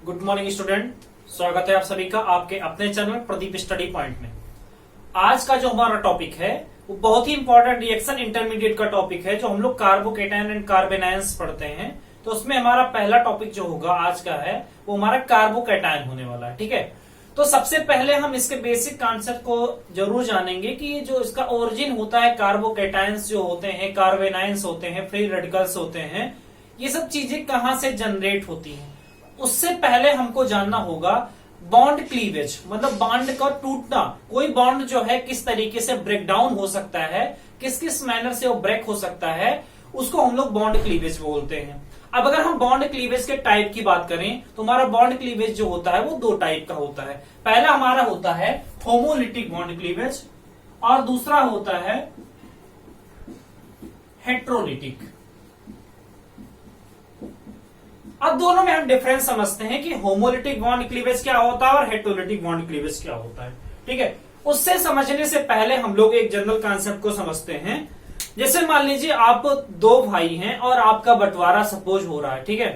Good morning student. स्वागत है आप सभी का आपके अपने चैनल प्रदीप स्टडी पॉइंट में। आज का जो हमारा टॉपिक है वो बहुत ही इंपॉर्टेंट रिएक्शन इंटरमीडिएट का टॉपिक है, जो हम लोग कार्बोकेटायन एंड कार्बेनायंस पढ़ते हैं। तो उसमें हमारा पहला टॉपिक जो होगा आज का है वो हमारा कार्बोकेटायन होने वाला है। ठीक है, तो सबसे पहले हम इसके बेसिक कॉन्सेप्ट को जरूर जानेंगे कि जो इसका ओरिजिन होता है, कार्बोकेटायंस जो होते हैं, कार्बेनायंस होते हैं, फ्री रेडिकल्स होते हैं, ये सब चीजें कहां से जनरेट होती हैं। उससे पहले हमको जानना होगा बॉन्ड क्लीवेज, मतलब बॉन्ड का टूटना। कोई बॉन्ड जो है किस तरीके से ब्रेक डाउन हो सकता है, किस किस मैनर से वो ब्रेक हो सकता है, उसको हम लोग बॉन्ड क्लीवेज बोलते हैं। अब अगर हम बॉन्ड क्लीवेज के टाइप की बात करें तो हमारा बॉन्ड क्लीवेज जो होता है वो दो टाइप का होता है। पहला हमारा होता है होमोलिटिक बॉन्ड क्लीवेज और दूसरा होता है हेट्रोलिटिक। अब दोनों में हम डिफरेंस समझते हैं कि होमोलिटिक बॉन्ड क्लीवेज क्या होता है और हेट्रोलिटिक बॉन्ड क्लीवेज क्या होता है। ठीक है, उससे समझने से पहले हम लोग एक जनरल कॉन्सेप्ट को समझते हैं। जैसे मान लीजिए आप दो भाई हैं और आपका बंटवारा सपोज हो रहा है। ठीक है,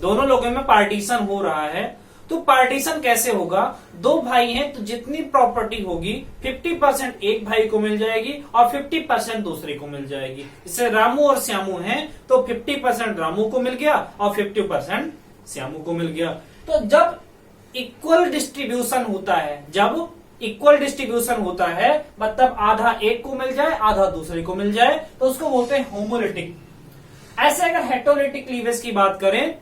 दोनों लोगों में पार्टीशन हो रहा है। तो पार्टीशन कैसे होगा, दो भाई हैं तो जितनी प्रॉपर्टी होगी 50% एक भाई को मिल जाएगी और 50% दूसरे को मिल जाएगी। जैसे रामू और श्यामू हैं तो 50% रामू को मिल गया और 50% श्यामू को मिल गया। तो जब इक्वल डिस्ट्रीब्यूशन होता है, जब इक्वल डिस्ट्रीब्यूशन होता है मतलब आधा एक को मिल जाए आधा दूसरे को मिल जाए, तो उसको बोलते हैं होमोलिटिक। ऐसे अगर हेट्रोलिटिक क्लीवेज की बात करें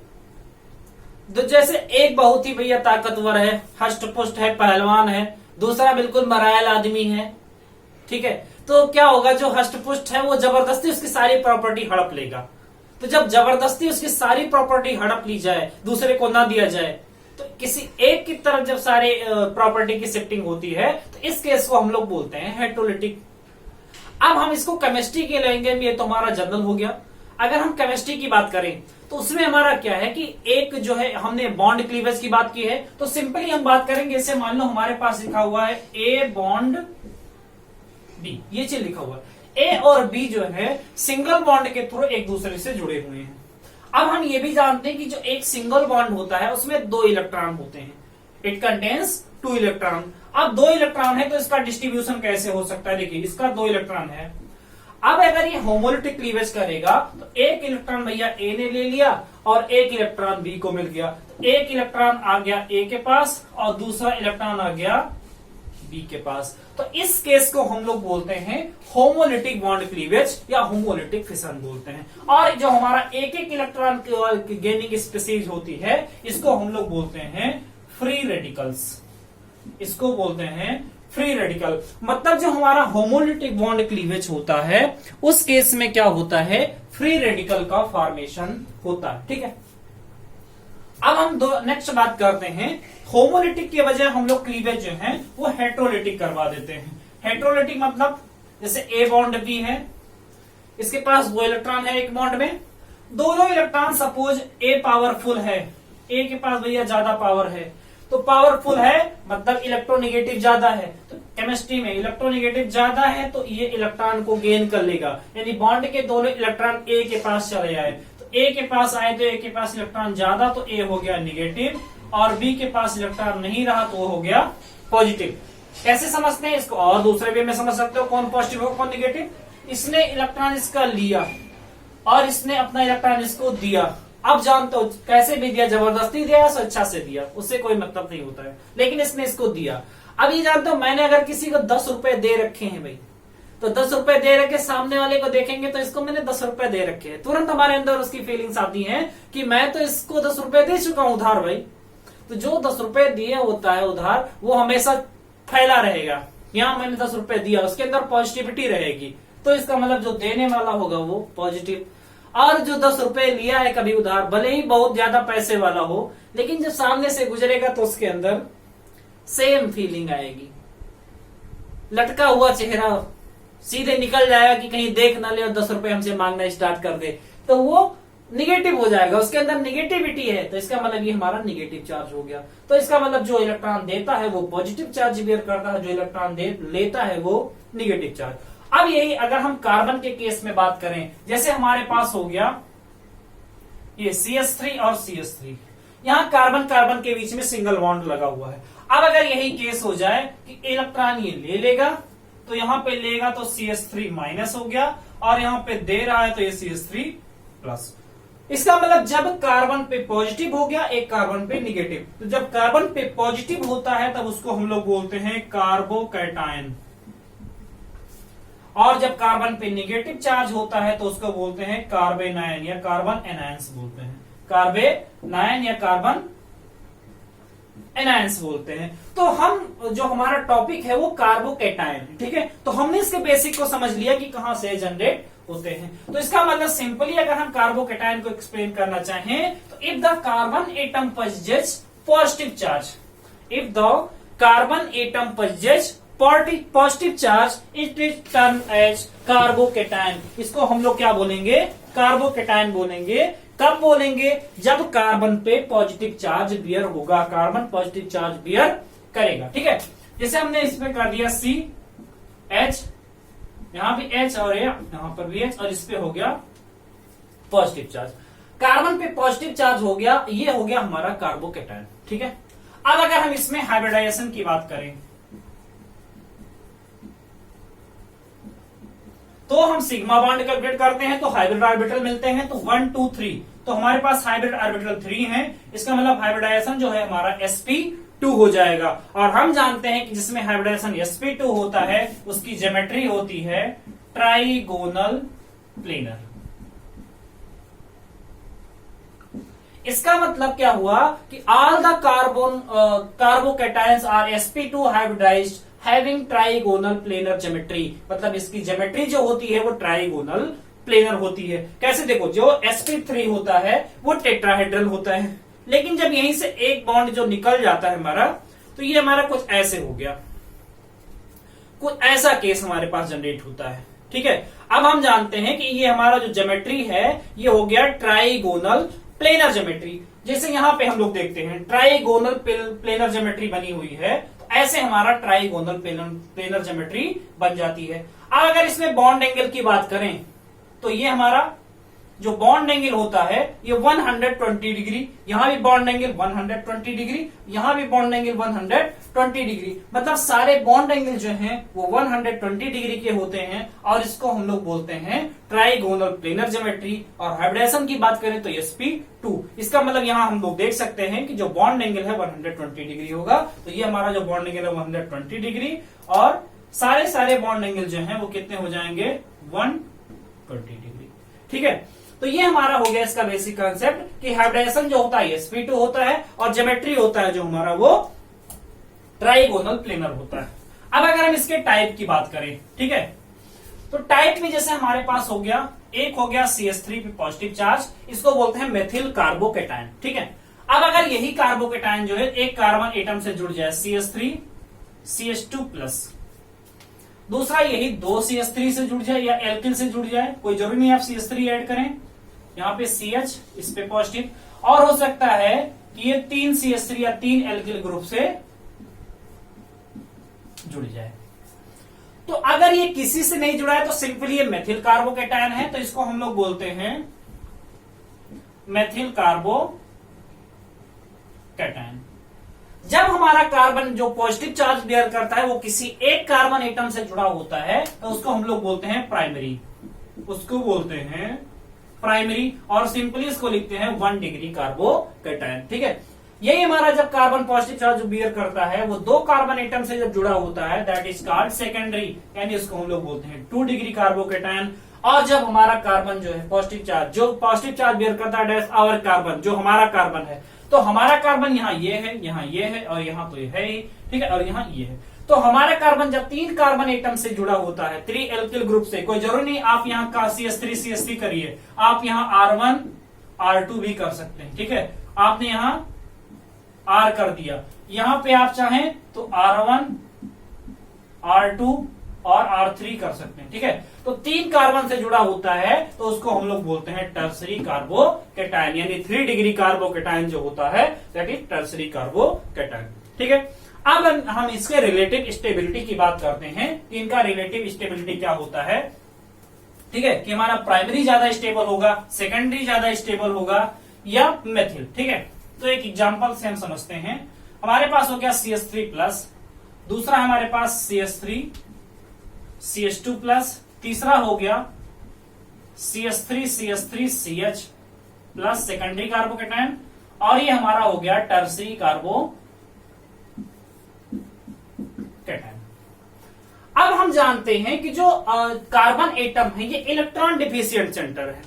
तो जैसे एक बहुत ही भैया ताकतवर है, हष्ट पुष्ट है, पहलवान है, दूसरा बिल्कुल मरायल आदमी है। ठीक है, तो क्या होगा, जो हष्ट पुष्ट है वो जबरदस्ती उसकी सारी प्रॉपर्टी हड़प लेगा। तो जब जबरदस्ती उसकी सारी प्रॉपर्टी हड़प ली जाए, दूसरे को ना दिया जाए, तो किसी एक की तरफ जब सारे प्रॉपर्टी की शिफ्टिंग होती है तो इस केस को हम लोग बोलते हैं हेट्रोलिटिक। अब हम इसको केमिस्ट्री के लेंगे, ये तो हमारा जनरल हो गया। अगर हम केमिस्ट्री की बात करें तो उसमें हमारा क्या है कि एक जो है, हमने बॉन्ड क्लीवेज की बात की है तो सिंपली हम बात करेंगे। जैसे मान लो हमारे पास लिखा हुआ है ए बॉन्ड बी, ये चीज लिखा हुआ है। ए और बी जो है सिंगल बॉन्ड के थ्रू एक दूसरे से जुड़े हुए हैं। अब हम ये भी जानते हैं कि जो एक सिंगल बॉन्ड होता है उसमें दो इलेक्ट्रॉन होते हैं, इट कंटेन्स 2 इलेक्ट्रॉन। अब 2 इलेक्ट्रॉन है तो इसका डिस्ट्रीब्यूशन कैसे हो सकता है, देखिए इसका 2 इलेक्ट्रॉन है। अब अगर ये होमोलिटिक क्लीवेज करेगा तो एक इलेक्ट्रॉन भैया ए ने ले लिया और एक इलेक्ट्रॉन बी को मिल गया। तो एक इलेक्ट्रॉन आ गया ए के पास और दूसरा इलेक्ट्रॉन आ गया बी के पास। तो इस केस को हम लोग बोलते हैं होमोलिटिक बॉन्ड क्लीवेज या होमोलिटिक फिशन बोलते हैं। और जो हमारा एक एक इलेक्ट्रॉन गेनिंग स्पीसीज होती है इसको हम लोग बोलते हैं फ्री रेडिकल्स। इसको बोलते हैं फ्री रेडिकल। मतलब जो हमारा होमोलिटिक बॉन्ड क्लीवेज होता है उस केस में क्या होता है, फ्री रेडिकल का फॉर्मेशन होता है। ठीक है, अब हम नेक्स्ट बात करते हैं होमोलिटिक के बजाय हम लोग क्लीवेज जो है वो हेट्रोलिटिक करवा देते हैं। हेट्रोलिटिक मतलब जैसे ए बॉन्ड बी है, इसके पास 2 इलेक्ट्रॉन है एक बॉन्ड में, दोनों इलेक्ट्रॉन सपोज ए पावरफुल है, ए के पास भैया ज्यादा पावर है, तो पावरफुल है मतलब इलेक्ट्रोनेगेटिव ज्यादा है। तो केमिस्ट्री में इलेक्ट्रोनेगेटिव ज्यादा है तो ये इलेक्ट्रॉन को गेन कर लेगा, यानी बॉन्ड के दोनों इलेक्ट्रॉन ए के पास चले आए। तो ए के पास आए तो ए के पास इलेक्ट्रॉन ज्यादा तो ए हो गया निगेटिव, और बी के पास इलेक्ट्रॉन नहीं रहा तो वो हो गया पॉजिटिव। कैसे समझते हैं इसको, और दूसरे वे में समझ सकते हो, कौन पॉजिटिव हो कौन निगेटिव। इसने इलेक्ट्रॉन इसका लिया और इसने अपना इलेक्ट्रॉन इसको दिया। अब जानते हो कैसे भी दिया, जबरदस्ती दिया या स्वेच्छा से दिया, उससे कोई मतलब नहीं होता है, लेकिन इसने इसको दिया। अब ये जानते हो मैंने अगर किसी को 10 रुपए दे रखे हैं भाई, तो 10 रुपए दे रखे, सामने वाले को देखेंगे तो इसको मैंने 10 रुपए दे रखे हैं, तुरंत हमारे अंदर उसकी फीलिंग्स आती हैं कि मैं तो इसको 10 रुपए दे चुका हूं उधार भाई। तो जो 10 रुपए दिए होता है उधार वो हमेशा फैला रहेगा, यहां मैंने 10 रुपए दिया, उसके अंदर पॉजिटिविटी रहेगी। तो इसका मतलब जो देने वाला होगा वो पॉजिटिव, और जो 10 रुपए लिया है कभी उधार, भले ही बहुत ज्यादा पैसे वाला हो, लेकिन जब सामने से गुजरेगा तो उसके अंदर सेम फीलिंग आएगी। लटका हुआ चेहरा सीधे निकल जाएगा कि कहीं देख ना ले और 10 रुपए हमसे मांगना स्टार्ट कर दे, तो वो निगेटिव हो जाएगा, उसके अंदर निगेटिविटी है। तो इसका मतलब ये हमारा निगेटिव चार्ज हो गया। तो इसका मतलब जो इलेक्ट्रॉन देता है वो पॉजिटिव चार्ज बियर करता है, जो इलेक्ट्रॉन लेता है वो निगेटिव चार्ज। अब यही अगर हम कार्बन के केस में बात करें, जैसे हमारे पास हो गया ये CH3 और CH3, यहाँ कार्बन कार्बन के बीच में सिंगल बॉन्ड लगा हुआ है। अब अगर यही केस हो जाए कि इलेक्ट्रॉन ये ले लेगा, तो यहाँ पे लेगा तो CH3 माइनस हो गया, और यहाँ पे दे रहा है तो ये CH3 प्लस। इसका मतलब जब कार्बन पे पॉजिटिव हो गया, एक कार्बन पे निगेटिव, तो जब कार्बन पे पॉजिटिव होता है तब उसको हम लोग बोलते हैं कार्बोकैटायन, और जब कार्बन पे निगेटिव चार्ज होता है तो उसको बोलते हैं कार्बेनायन या कार्बन एनायंस बोलते हैं, कार्बेनायन या कार्बन एनायंस बोलते हैं। तो हम जो हमारा टॉपिक है वो कार्बोकैटायन, ठीक है। तो हमने इसके बेसिक को समझ लिया कि कहां से जनरेट होते हैं। तो इसका मतलब सिंपली अगर हम कार्बोकैटायन को एक्सप्लेन करना चाहें तो if the carbon atom possesses positive charge, if the carbon atom possesses positive charge, it is turn as carbocation. इसको हम लोग क्या बोलेंगे, कार्बोकैटायन बोलेंगे। कब बोलेंगे, जब कार्बन पे पॉजिटिव चार्ज बियर होगा, कार्बन पॉजिटिव चार्ज बियर करेगा, ठीक है। जैसे हमने इसमें कर दिया CH, यहां भी H और यहां पर भी H, और इस पे हो गया पॉजिटिव चार्ज, कार्बन पे पॉजिटिव चार्ज हो गया, ये हो गया हमारा कार्बोकैटायन, ठीक है। अब अगर हम इसमें हाइब्रिडाइजेशन की बात करें तो हम सिग्मा बॉन्ड कैलकुलेट करते हैं तो हाइब्रिड ऑर्बिटल मिलते हैं, तो 1 2 3, तो हमारे पास हाइब्रिड ऑर्बिटल 3 है। इसका मतलब हाइब्रिडाइजेशन जो है हमारा sp2 हो जाएगा। और हम जानते हैं कि जिसमें हाइब्रिडाइजेशन sp2 होता है उसकी ज्योमेट्री होती है ट्राइगोनल प्लेनर। इसका मतलब क्या हुआ कि all the carbocations are sp2 hybridized having trigonal planar geometry, मतलब इसकी ज्योमेट्री जो होती है वो ट्राइगोनल प्लेनर होती है। कैसे, देखो जो sp3 होता है वो टेट्राहेड्रल होता है, लेकिन जब यहीं से एक बॉन्ड जो निकल जाता है हमारा, तो ये हमारा कुछ ऐसे हो गया, कुछ ऐसा केस हमारे पास जनरेट होता है, ठीक है। अब हम जानते हैं कि ये हमारा जो ज्योमेट्री है ये हो गया ट्राइगोनल प्लेनर ज्योमेट्री। जैसे यहां पे हम लोग देखते हैं ट्राइगोनल प्लेनर ज्योमेट्री बनी हुई है, ऐसे हमारा ट्राइगोनल प्लेनर ज्योमेट्री बन जाती है। अब अगर इसमें बॉन्ड एंगल की बात करें तो ये हमारा जो बॉन्ड एंगल होता है ये 120 डिग्री, यहां भी बॉन्ड एंगल 120 डिग्री, यहां भी बॉन्ड एंगल 120 डिग्री, मतलब सारे बॉन्ड एंगल जो हैं वो 120 डिग्री के होते हैं, और इसको हम लोग बोलते हैं ट्राइगोनल प्लेनर ज्योमेट्री। और हाइब्रिडाइजेशन की बात करें तो sp2, इसका मतलब यहां हम लोग देख सकते हैं कि जो बॉन्ड एंगल है 120 डिग्री होगा, तो ये हमारा जो बॉन्ड एंगल है 120 डिग्री, और सारे बॉन्ड एंगल जो है वो कितने हो जाएंगे 120 डिग्री, ठीक है। तो ये हमारा हो गया इसका बेसिक कॉन्सेप्ट कि हाइब्रिडाइजेशन जो होता है sp2 होता है, और ज्योमेट्री होता है जो हमारा वो ट्राइगोनल प्लेनर होता है। अब अगर हम इसके टाइप की बात करें, ठीक है, तो टाइप में जैसे हमारे पास हो गया, एक हो गया CH3 पे पॉजिटिव चार्ज, इसको बोलते हैं मेथिल कार्बोकैटायन, ठीक है। अब अगर यही कार्बोकैटायन जो है एक कार्बन एटम से जुड़ जाए CH3 CH2 प्लस, दूसरा यही 2 CH3 से जुड़ जाए या एल्किल से जुड़ जाए, कोई जरूरी नहीं आप CH3 ऐड करें, यहाँ पे CH इस पे पॉजिटिव, और हो सकता है कि ये 3 CH3 या 3 एल्किल ग्रुप से जुड़ जाए। तो अगर ये किसी से नहीं जुड़ा है तो सिंपली ये मेथिल कार्बोकैटायन है, तो इसको हम लोग बोलते हैं मेथिल कार्बोकैटायन। जब हमारा कार्बन जो पॉजिटिव चार्ज बेयर करता है वो किसी एक कार्बन एटम से जुड़ा होता है तो उसको हम लोग बोलते हैं प्राइमरी, उसको बोलते हैं प्राइमरी, और सिंपली इसको लिखते हैं 1 डिग्री कार्बोकैटायन, ठीक है। यही हमारा जब कार्बन पॉजिटिव चार्ज बियर करता है वो 2 कार्बन एटम से जब जुड़ा होता है दैट इज कॉल्ड सेकेंडरी, यानी इसको हम लोग बोलते हैं 2 डिग्री कार्बोकैटायन। और जब हमारा कार्बन जो है पॉजिटिव चार्ज बियर करता है आवर कार्बन, जो हमारा कार्बन है, तो हमारा कार्बन यहाँ ये है, यहाँ ये है, और यहाँ तो ये है ही, ठीक है, और यहाँ ये है। तो हमारा कार्बन जब 3 कार्बन एटम से जुड़ा होता है 3 एल्किल ग्रुप से, कोई जरूरी नहीं आप यहाँ का CH3 करिए, आप यहाँ R1 R2 भी कर सकते हैं, ठीक है। आपने यहाँ R कर दिया, यहाँ पे आप चाहें तो R1 R2 और R3 कर सकते हैं, ठीक है। तो 3 कार्बन से जुड़ा होता है तो उसको हम लोग बोलते हैं टर्सरी कार्बोकैटायन, यानी 3 डिग्री कार्बोकैटायन जो होता है दैट इज टर्सरी कार्बोकैटायन, ठीक है। अब हम इसके रिलेटिव स्टेबिलिटी की बात करते हैं कि इनका रिलेटिव स्टेबिलिटी क्या होता है, ठीक है, कि हमारा प्राइमरी ज्यादा स्टेबल होगा, सेकेंडरी ज्यादा स्टेबल होगा या मेथिल, ठीक है। तो एक एग्जांपल से हम समझते हैं। हमारे पास हो गया CH3 प्लस, दूसरा हमारे पास CH3 CH2 प्लस, तीसरा हो गया CH3 CH3 CH plus secondary carbocation, और ये हमारा हो गया टर्सरी कार्बोकेटायन। अब हम जानते हैं कि जो कार्बन एटम है ये इलेक्ट्रॉन डिफिशिएंट सेंटर है।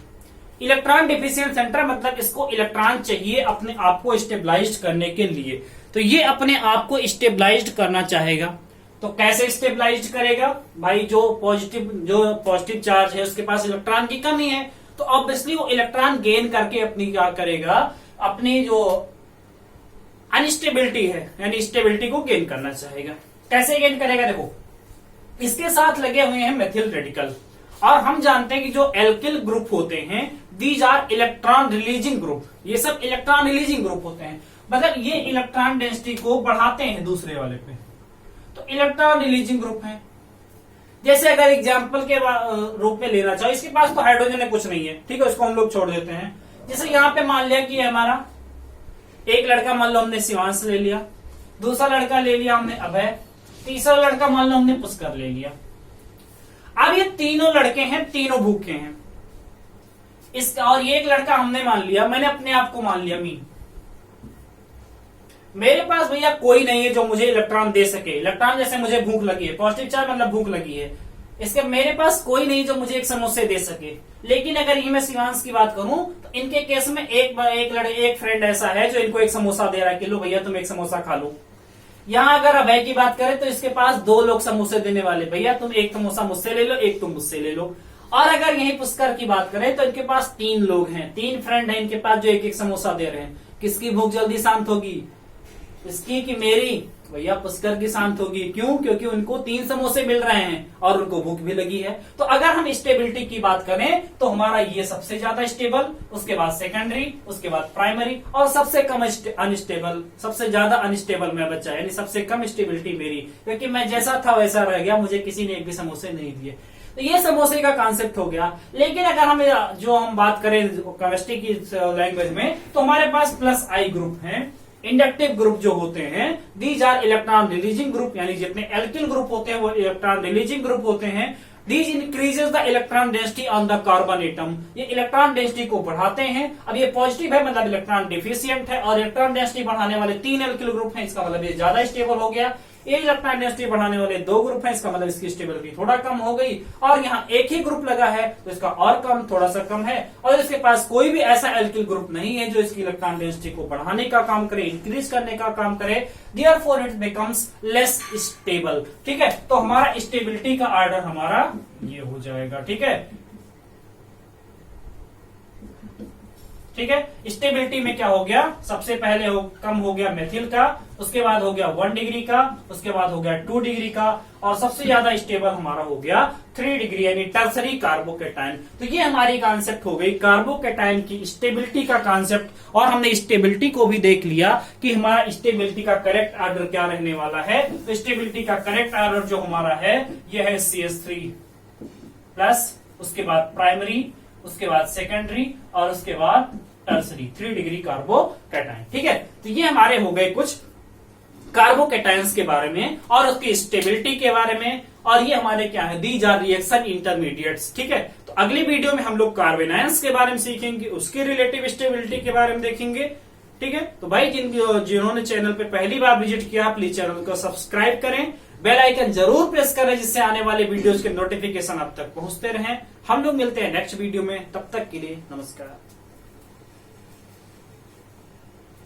इलेक्ट्रॉन डिफिशिएंट सेंटर मतलब इसको इलेक्ट्रॉन चाहिए अपने आप को स्टेबलाइज करने के लिए, तो ये अपने आप को स्टेबलाइज करना चाहेगा। तो कैसे स्टेबलाइज करेगा भाई? जो पॉजिटिव चार्ज है उसके पास इलेक्ट्रॉन की कमी है, तो ऑब्वियसली वो इलेक्ट्रॉन गेन करके अपनी क्या करेगा, अपनी जो अनस्टेबिलिटी है यानी स्टेबिलिटी को गेन करना चाहेगा। कैसे गेन करेगा? देखो, इसके साथ लगे हुए हैं मेथिल रेडिकल, और हम जानते हैं कि जो एल्किल ग्रुप होते हैं these are electron releasing group. ये सब इलेक्ट्रॉन रिलीजिंग ग्रुप होते हैं, मतलब ये इलेक्ट्रॉन डेंसिटी को बढ़ाते हैं दूसरे वाले पे, तो इलेक्ट्रॉन रिलीजिंग ग्रुप है। जैसे अगर एग्जाम्पल के रूप में लेना चाहो, इसके पास तो हाइड्रोजन है कुछ नहीं है, ठीक है, उसको हम लोग छोड़ देते हैं। जैसे यहाँ पे मान लिया कि हमारा एक लड़का मान लो हमने शिवांश ले लिया, दूसरा लड़का ले लिया हमने अभय, तीसरा लड़का मान लो हमने पुष्कर ले लिया। अब ये तीनों लड़के हैं, तीनों भूखे हैं, और ये एक लड़का हमने मान लिया, मैंने अपने आप को मान लिया मी। मेरे पास भैया कोई नहीं है जो मुझे इलेक्ट्रॉन दे सके। इलेक्ट्रॉन जैसे मुझे भूख लगी है, पॉजिटिव चार्ज मतलब भूख लगी है, इसके मेरे पास कोई नहीं जो मुझे एक समोसे दे सके। लेकिन अगर ये मैं शिवांश की बात करूं तो इनके केस में एक फ्रेंड ऐसा है जो इनको एक समोसा दे रहा है कि लो भैया तुम एक समोसा खा लो। यहाँ अगर अभय की बात करें तो इसके पास दो लोग समोसे देने वाले, भैया तुम एक समोसा मुझसे ले लो, एक तुम मुझसे ले लो। और अगर यही पुष्कर की बात करें तो इनके पास तीन लोग हैं, तीन फ्रेंड हैं इनके पास जो एक एक समोसा दे रहे हैं। किसकी भूख जल्दी शांत होगी? इसकी कि मेरी? भैया पुष्कर की शांत होगी। क्यों? क्योंकि उनको तीन समोसे मिल रहे हैं और उनको भूख भी लगी है। तो अगर हम स्टेबिलिटी की बात करें तो हमारा ये सबसे ज्यादा स्टेबल, उसके बाद सेकेंडरी, उसके बाद प्राइमरी, और सबसे कम अनस्टेबल, सबसे ज्यादा अनस्टेबल मैं बचा, यानी सबसे कम स्टेबिलिटी मेरी, क्योंकि मैं जैसा था वैसा रह गया, मुझे किसी ने एक भी समोसे नहीं दिए। तो ये समोसे का कॉन्सेप्ट हो गया। लेकिन अगर हम बात करें केमिस्ट्री की लैंग्वेज में तो हमारे पास प्लस आई ग्रुप है। इंडक्टिव ग्रुप जो होते हैं these are electron releasing group, यानी जितने एल्किल ग्रुप होते हैं वो इलेक्ट्रॉन रिलीजिंग ग्रुप होते हैं। These increases the electron density on the carbon atom, ये इलेक्ट्रॉन डेंसिटी को बढ़ाते हैं। अब ये पॉजिटिव है मतलब इलेक्ट्रॉन डिफिशिएंट है, और इलेक्ट्रॉन डेंसिटी बढ़ाने वाले तीन एल्किल ग्रुप हैं, इसका मतलब ये ज्यादा स्टेबल हो गया। ये इलेक्ट्रॉन डेंसिटी बढ़ाने वाले दो ग्रुप हैं, इसका मतलब इसकी स्टेबिलिटी थोड़ा कम हो गई। और यहाँ एक ही ग्रुप लगा है तो इसका और कम, थोड़ा सा कम है। और इसके पास कोई भी ऐसा एल्किल ग्रुप नहीं है जो इसकी इलेक्ट्रॉन डेंसिटी को बढ़ाने का काम करे, इंक्रीज करने का काम करे। Therefore it becomes less stable. ठीक है, तो हमारा स्टेबिलिटी का ऑर्डर हमारा ये हो जाएगा। ठीक है, ठीक है। स्टेबिलिटी में क्या हो गया? सबसे पहले कम हो गया मेथिल का, उसके बाद हो गया 1 डिग्री का, उसके बाद हो गया 2 डिग्री का, और सबसे ज्यादा स्टेबल हमारा हो गया 3 डिग्री यानी टर्सरी कार्बोकेटायन। तो ये हमारी कॉन्सेप्ट हो गई कार्बोकेटायन की स्टेबिलिटी का कॉन्सेप्ट। और हमने स्टेबिलिटी को भी देख लिया कि हमारा स्टेबिलिटी का करेक्ट ऑर्डर क्या रहने वाला है। तो स्टेबिलिटी का करेक्ट ऑर्डर जो हमारा है ये है CH3 प्लस, उसके बाद प्राइमरी, उसके बाद सेकेंडरी, और उसके बाद टर्सरी 3 डिग्री कार्बोकेटायन। ठीक है, तो ये हमारे हो गए कुछ कार्बोकेटायंस के बारे में और उसकी स्टेबिलिटी के बारे में। और ये हमारे क्या है? These are reaction intermediates. ठीक है, तो अगली वीडियो में हम लोग कार्बोनायंस के बारे में सीखेंगे, उसकी रिलेटिव स्टेबिलिटी के बारे में देखेंगे। ठीक है, तो भाई जिन्होंने चैनल पे पहली बार विजिट किया प्लीज चैनल को सब्सक्राइब करें, बेल आइकन जरूर प्रेस करें जिससे आने वाले वीडियोस के नोटिफिकेशन आप तक पहुंचते रहें। हम लोग मिलते हैं नेक्स्ट वीडियो में, तब तक के लिए नमस्कार।